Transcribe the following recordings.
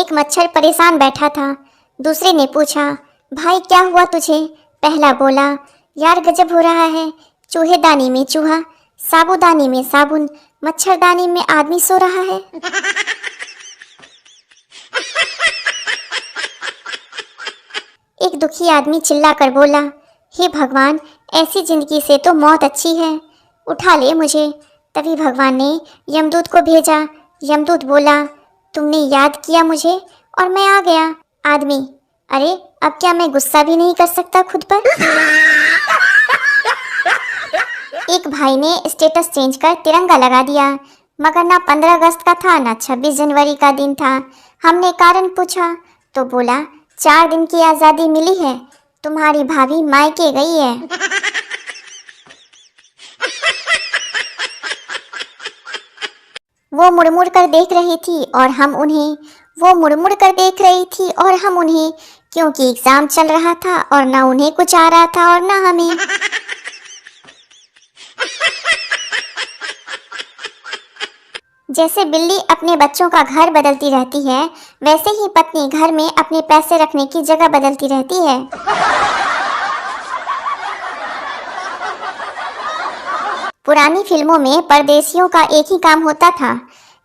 एक मच्छर परेशान बैठा था। दूसरे ने पूछा, भाई क्या हुआ तुझे? पहला बोला, यार गजब हो रहा है, चूहेदानी में चूहा, साबुदानी में साबुन, मच्छरदानी में आदमी सो रहा है। एक दुखी आदमी चिल्लाकर बोला, हे भगवान, ऐसी जिंदगी से तो मौत अच्छी है, उठा ले मुझे। तभी भगवान ने यमदूत को भेजा। यमदूत बोला, तुमने याद किया मुझे और मैं आ गया। आदमी, अरे अब क्या मैं गुस्सा भी नहीं कर सकता खुद पर? एक भाई ने स्टेटस चेंज कर तिरंगा लगा दिया, मगर ना 15 अगस्त का था ना 26 जनवरी का दिन था। हमने कारण पूछा तो बोला, 4 दिन की आज़ादी मिली है, तुम्हारी भाभी मायके गई है। वो मुड़मुड़ कर देख रही थी और हम उन्हें, वो मुड़मुड़ कर देख रही थी और हम उन्हें, क्योंकि एग्जाम चल रहा था और ना उन्हें कुछ आ रहा था और ना हमें। जैसे बिल्ली अपने बच्चों का घर बदलती रहती है, वैसे ही पत्नी घर में अपने पैसे रखने की जगह बदलती रहती है। पुरानी फिल्मों में परदेसियों का एक ही काम होता था,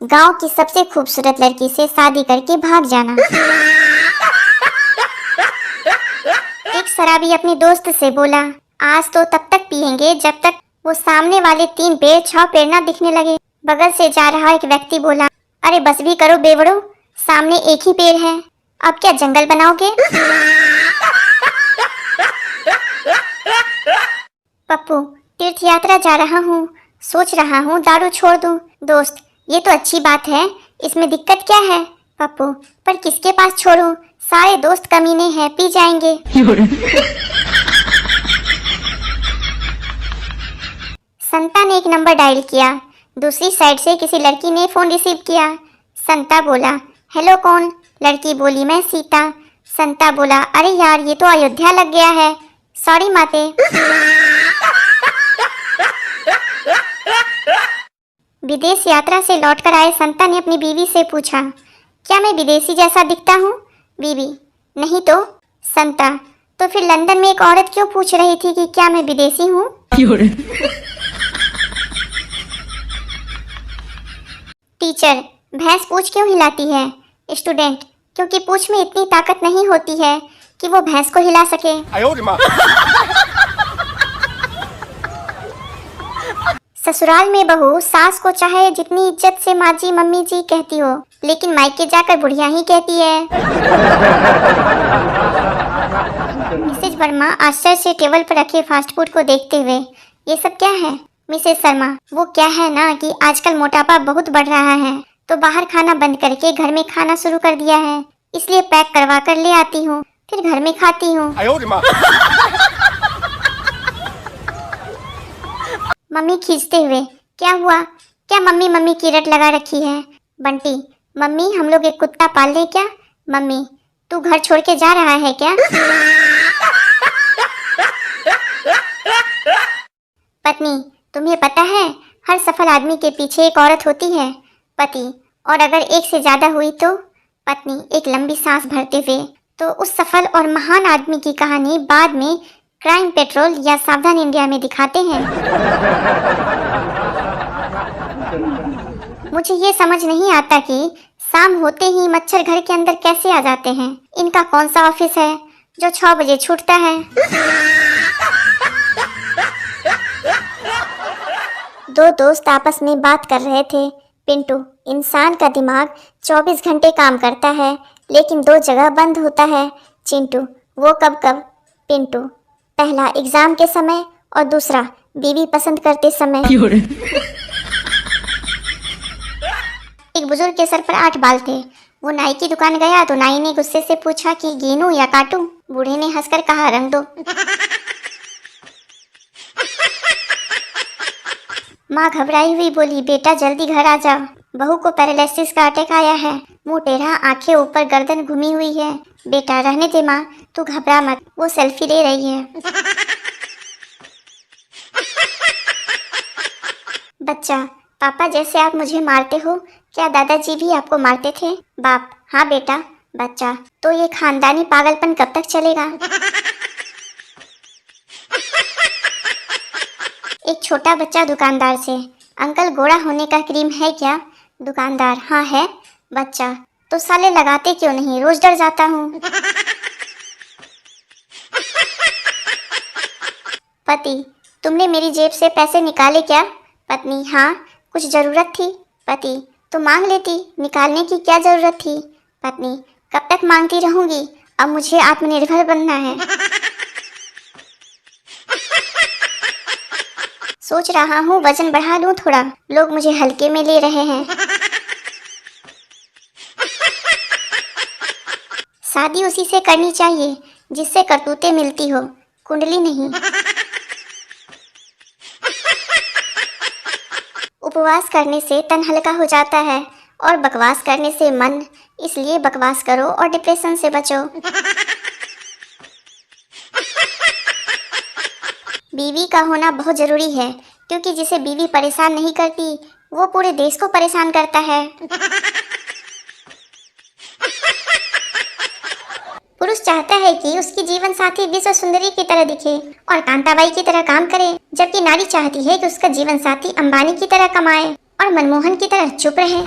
गांव की सबसे खूबसूरत लड़की से शादी करके भाग जाना। एक शराबी अपने दोस्त से बोला, आज तो तब तक पियेंगे जब तक वो सामने वाले 3 पेड़ 6 पेड़ ना दिखने लगे। बगल से जा रहा एक व्यक्ति बोला, अरे बस भी करो बेवड़ो, सामने एक ही पेड़ है, अब क्या जंगल बनाओगे? पप्पू, तीर्थ यात्रा जा रहा हूँ, सोच रहा हूँ दारू छोड़ दूँ। दोस्त, ये तो अच्छी बात है, इसमें दिक्कत क्या है? पप्पू, पर किसके पास छोड़ूं, सारे दोस्त कमीने हैं, पी जाएंगे। संता ने एक नंबर डायल किया, दूसरी साइड से किसी लड़की ने फोन रिसीव किया। संता बोला, हेलो कौन? लड़की बोली, मैं सीता। संता बोला, अरे यार ये तो अयोध्या लग गया है, सॉरी माते। विदेश यात्रा से लौटकर आए संता ने अपनी बीवी से पूछा, क्या मैं विदेशी जैसा दिखता हूँ? बीवी, नहीं तो। संता, तो फिर लंदन में एक औरत क्यों पूछ रही थी कि क्या मैं विदेशी हूँ? टीचर, भैंस पूंछ क्यों हिलाती है? स्टूडेंट, क्योंकि पूंछ में इतनी ताकत नहीं होती है कि वो भैंस को हिला सके। ससुराल में बहू सास को चाहे जितनी इज्जत से माँ जी मम्मी जी कहती हो, लेकिन मायके जाकर बुढ़िया ही कहती है। मिसेज वर्मा आश्चर्य से टेबल पर रखे फास्ट फूड को देखते हुए, ये सब क्या है? मिसेज शर्मा, वो क्या है ना कि आजकल मोटापा बहुत बढ़ रहा है, तो बाहर खाना बंद करके घर में खाना शुरू कर दिया है, इसलिए पैक करवा कर ले आती हूँ, फिर घर में खाती हूँ। मम्मी खींचते हुए, क्या हुआ? क्या मम्मी मम्मी की रट लगा रखी है? बंटी, मम्मी हम लोग एक कुत्ता पाल ले क्या? मम्मी, तू घर छोड़ के जा रहा है क्या? पत्नी, तुम्हें पता है हर सफल आदमी के पीछे एक औरत होती है। पति, और अगर एक से ज्यादा हुई तो? पत्नी एक लंबी सांस भरते हुए, तो उस सफल और महान आदमी की कहानी बाद में क्राइम पेट्रोल या सावधान इंडिया में दिखाते हैं। मुझे ये समझ नहीं आता कि शाम होते ही मच्छर घर के अंदर कैसे आ जाते हैं। इनका कौन सा ऑफिस है जो 6 बजे छूटता है? दो दोस्त आपस में बात कर रहे थे। पिंटू, इंसान का दिमाग 24 घंटे काम करता है, लेकिन 2 जगह बंद होता है। चिंटू, वो कब कब? पिंटू, पहला एग्जाम के समय और दूसरा बीवी पसंद करते समय। एक बुजुर्ग के सर पर 8 बाल थे। वो नाई की दुकान गया तो नाई ने गुस्से से पूछा कि गिनूं या काटूं? बूढ़े ने हंसकर कहा, रंग दो। माँ घबराई हुई बोली, बेटा जल्दी घर आ जाओ, बहू को पैरालिसिस का अटैक आया है, मुंह टेढ़ा, आंखें ऊपर, गर्दन घुमी हुई है। बेटा रहने दे माँ, तू घबरा मत, वो सेल्फी ले रही है। बच्चा, पापा जैसे आप मुझे मारते हो, क्या दादाजी भी आपको मारते थे? बाप, हाँ बेटा बच्चा, तो ये खानदानी पागलपन कब तक चलेगा? एक छोटा बच्चा दुकानदार से, अंकल गोरा होने का क्रीम है क्या? दुकानदार, हाँ है। बच्चा, तो साले लगाते क्यों नहीं, रोज डर जाता हूँ। पति, तुमने मेरी जेब से पैसे निकाले क्या? पत्नी, हाँ कुछ जरूरत थी। पति, तो मांग लेती, निकालने की क्या जरूरत थी? पत्नी, कब तक मांगती रहूंगी, अब मुझे आत्मनिर्भर बनना है। सोच रहा हूँ वजन बढ़ा लूं थोड़ा, लोग मुझे हल्के में ले रहे हैं। शादी उसी से करनी चाहिए जिससे करतूतें मिलती हो, कुंडली नहीं। उपवास करने से तन हल्का हो जाता है और बकवास करने से मन, इसलिए बकवास करो और डिप्रेशन से बचो। बीवी का होना बहुत जरूरी है, क्योंकि जिसे बीवी परेशान नहीं करती वो पूरे देश को परेशान करता है। पुरुष चाहता है कि उसकी जीवन साथी विश्व सुंदरी की तरह दिखे और कांताबाई की तरह काम करे, जबकि नारी चाहती है कि उसका जीवन साथी अंबानी की तरह कमाए और मनमोहन की तरह चुप रहे।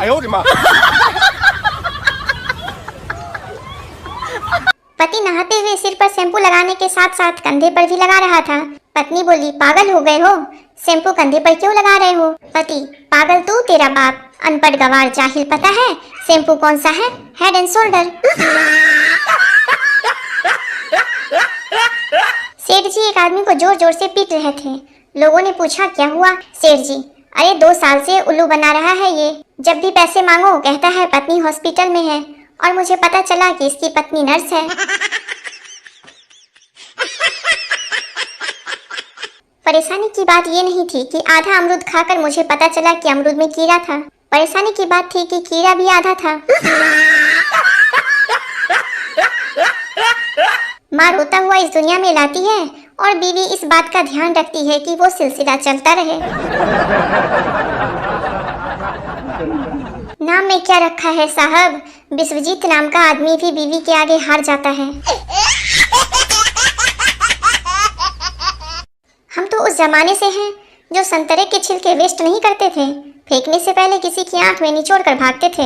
पति नहाते हुए सिर पर शैम्पू लगाने के साथ साथ कंधे पर भी लगा रहा था। पत्नी बोली, पागल हो गए हो, शैम्पू कंधे पर क्यों लगा रहे हो? पति, पागल तू, तेरा बाप, अनपढ़ गवार जाहिल, पता है शैम्पू कौन सा है? Head and shoulder. सेठ जी एक आदमी को जोर जोर से पीट रहे थे। लोगों ने पूछा, क्या हुआ? सेठ जी, अरे 2 साल से उल्लू बना रहा है ये, जब भी पैसे मांगो कहता है पत्नी हॉस्पिटल में है, और मुझे पता चला कि इसकी पत्नी नर्स है। परेशानी की बात ये नहीं थी कि आधा अमरूद खाकर मुझे पता चला कि अमरूद में कीड़ा था, परेशानी की बात थी कि कीड़ा भी आधा था। माँ रोता हुआ इस दुनिया में लाती है और बीवी इस बात का ध्यान रखती है कि वो सिलसिला चलता रहे। नाम में क्या रखा है साहब, विश्वजीत नाम का आदमी भी बीवी के आगे हार जाता है। हम तो उस जमाने से हैं जो संतरे के छिलके वेस्ट नहीं करते थे, फेंकने से पहले किसी की आंख में निचोड़ कर भागते थे।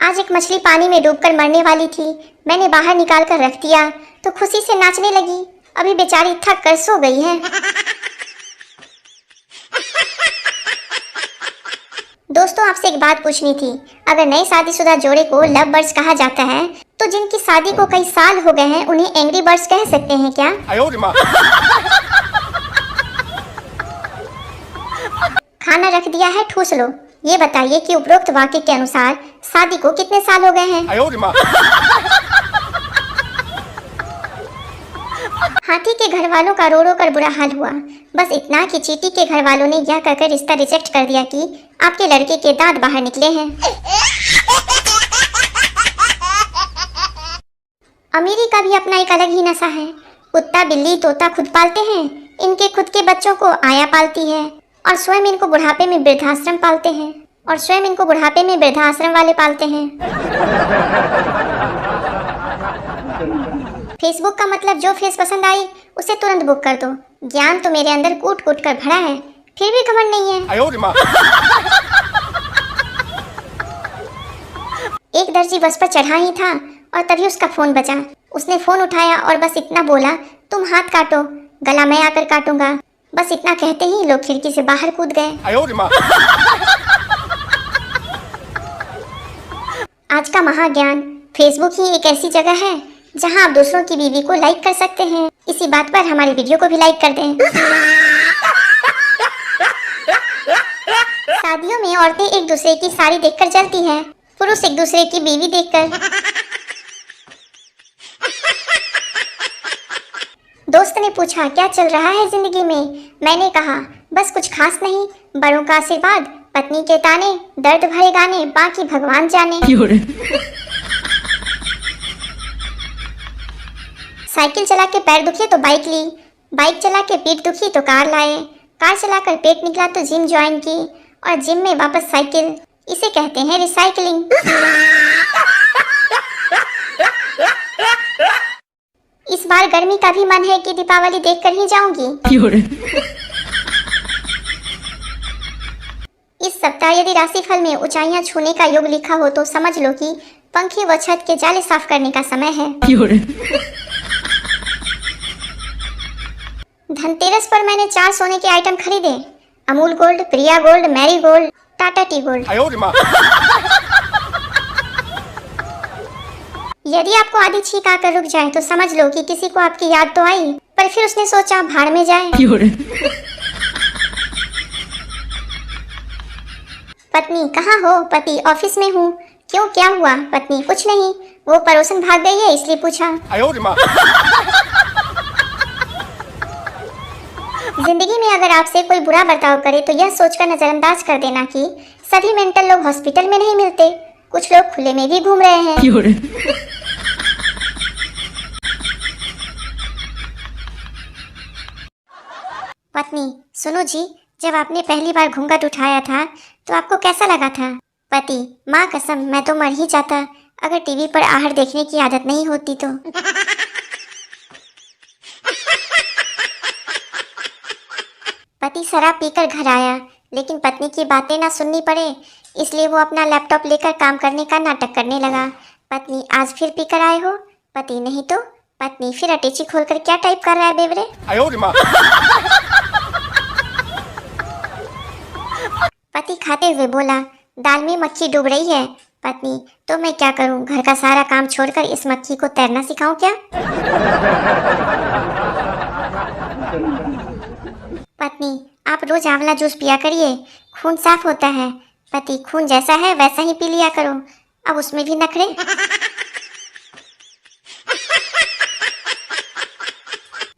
आज एक मछली पानी में डूबकर मरने वाली थी, मैंने बाहर निकाल कर रख दिया तो खुशी से नाचने लगी, अभी बेचारी थक कर सो गई है। दोस्तों, आपसे एक बात पूछनी थी, अगर नए शादीशुदा जोड़े को लव बर्ड्स कहा जाता है तो जिनकी शादी को कई साल हो गए हैं उन्हें एंग्री बर्ड्स कह सकते हैं क्या? खाना रख दिया है, ठूस लो। ये बताइए कि उपरोक्त वाक्य के अनुसार शादी को कितने साल हो गए हैं? हाथी के घर वालों का रो रो कर बुरा हाल हुआ, बस इतना कि चींटी के घर वालों ने यह कहकर रिश्ता रिजेक्ट कर दिया कि आपके लड़के के दांत बाहर निकले हैं। अमीरी का भी अपना एक अलग ही नशा है। कुत्ता बिल्ली तोता खुद पालते हैं, इनके खुद के बच्चों को आया पालती है और स्वयं इनको बुढ़ापे में वृद्धाश्रम पालते हैं और स्वयं इनको बुढ़ापे में वृद्धाश्रम वाले पालते हैं। फेसबुक का मतलब जो फेस पसंद आई उसे तुरंत बुक कर दो। ज्ञान तो मेरे अंदर कूट कूट कर भरा है, फिर भी घमंड नहीं है। एक दर्जी बस पर चढ़ा ही था और तभी उसका फोन बजा। उसने फोन उठाया और बस इतना बोला, तुम हाथ काटो, गला मैं आकर काटूंगा। बस इतना कहते ही लोग खिड़की से बाहर कूद गए। आज का महाज्ञान, फेसबुक ही एक ऐसी जगह है जहां आप दूसरों की बीवी को लाइक कर सकते हैं। इसी बात पर हमारी वीडियो को भी लाइक कर दें। शादियों में औरतें एक दूसरे की साड़ी देखकर जलती हैं, पुरुष एक दूसरे की बीवी देखकर। दोस्त ने पूछा, क्या चल रहा है जिंदगी में? मैंने कहा, बस कुछ खास नहीं, बड़ों का आशीर्वाद, पत्नी के ताने, दर्द भरे गाने, बाकी भगवान जाने। साइकिल चला के पैर दुखे तो बाइक ली, बाइक चला के पीठ दुखी तो कार लाए, कार चलाकर पेट निकला तो जिम ज्वाइन की, और जिम में वापस साइकिल। इसे कहते हैं रिसाइकलिंग। इस बार गर्मी का भी मन है कि दीपावली देखकर ही जाऊंगी। इस सप्ताह यदि राशिफल में ऊंचाइयां छूने का योग लिखा हो तो समझ लो कि पंखे व छत के जाले साफ करने का समय है। धनतेरस पर मैंने 4 सोने के आइटम खरीदे। Amul gold, Priya gold, Marie gold, Tata tea gold. यदि आपको आधी छींक आकर रुक जाए तो समझ लो कि किसी को आपकी याद तो आई, पर फिर उसने सोचा भाड़ में जाए। पत्नी कहाँ हो? पति ऑफिस में हूँ। क्यों, क्या हुआ? पत्नी कुछ नहीं, वो पड़ोसन भाग गई है इसलिए पूछा। जिंदगी में अगर आपसे कोई बुरा बर्ताव करे तो यह सोचकर नजरअंदाज कर देना कि सभी मेंटल लोग हॉस्पिटल में नहीं मिलते, कुछ लोग खुले में भी घूम रहे हैं। पत्नी सुनो जी, जब आपने पहली बार घूंघट उठाया था तो आपको कैसा लगा था? पति माँ कसम मैं तो मर ही जाता अगर टीवी पर आहट देखने की आदत नहीं होती तो। पति शराब पीकर घर आया लेकिन पत्नी की बातें ना सुननी पड़े इसलिए वो अपना लैपटॉप लेकर काम करने का नाटक करने लगा। पत्नी आज फिर पीकर आए हो? पति नहीं तो। पत्नी फिर अटैची खोलकर क्या टाइप कर रहा है बेवरे? पति खाते हुए बोला दाल में मक्खी डूब रही है। पत्नी तो मैं क्या करूं, घर का सारा काम छोड़कर इस मक्खी को तैरना सिखाऊं क्या? पत्नी आप रोज आंवला जूस पिया करिए, खून साफ होता है। पति खून जैसा है वैसा ही पी लिया करो, अब उसमें भी नखरे।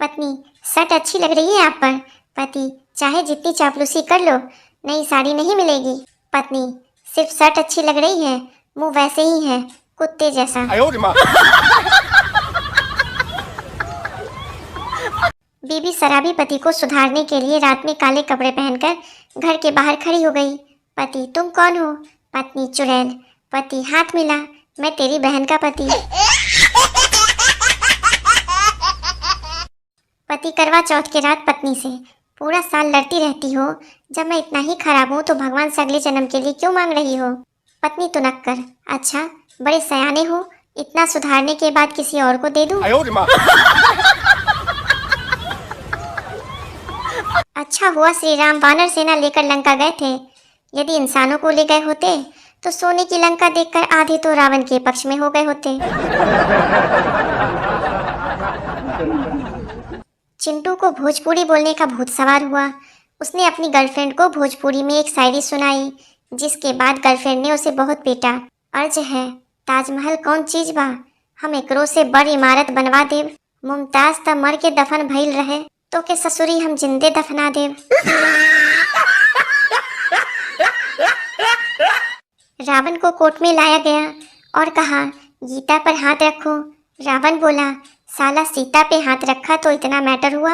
पत्नी शर्ट अच्छी लग रही है आप पर। पति चाहे जितनी चापलूसी कर लो नई साड़ी नहीं मिलेगी। पत्नी सिर्फ शर्ट अच्छी लग रही है, मुंह वैसे ही है कुत्ते जैसा। बीबी शराबी पति को सुधारने के लिए रात में काले कपड़े पहनकर घर के बाहर खड़ी हो गई। पति तुम कौन हो? पत्नी चुड़ैल। पति हाथ मिला, मैं तेरी बहन का पति। पति करवा चौथ के रात पत्नी से पूरा साल लड़ती रहती हो, जब मैं इतना ही खराब हूँ तो भगवान से अगले जन्म के लिए क्यों मांग रही हो? पत्नी तुनक कर अच्छा बड़े सयाने हो, इतना सुधारने के बाद किसी और को दे दूं? अच्छा हुआ श्री राम वानर सेना लेकर लंका गए थे, यदि इंसानों को ले गए होते तो सोने की लंका देखकर आधे तो रावण के पक्ष में हो गए होते। चिंटू को भोजपुरी बोलने का भूत सवार हुआ। उसने अपनी गर्लफ्रेंड को भोजपुरी में एक शायरी सुनाई, जिसके बाद गर्लफ्रेंड ने उसे बहुत पीटा। अर्ज है ताजमहल कौन चीज बा, हम एकरो से बड़ इमारत बनवा देव। मुमताज त मर के दफन भइल रहे तो के ससुरी हम जिंदे दफना देव। रावण को कोर्ट में लाया गया और कहा गीता पर हाथ रखो। रावण बोला साला सीता पे हाथ रखा तो इतना मैटर हुआ,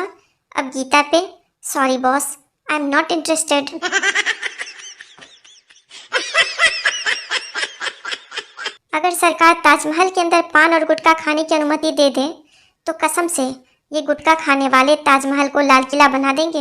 अब गीता पे? Sorry boss, I am not interested. अगर सरकार ताजमहल के अंदर पान और गुटखा खाने की अनुमति दे दे तो कसम से ये गुटखा खाने वाले ताजमहल को लाल किला बना देंगे।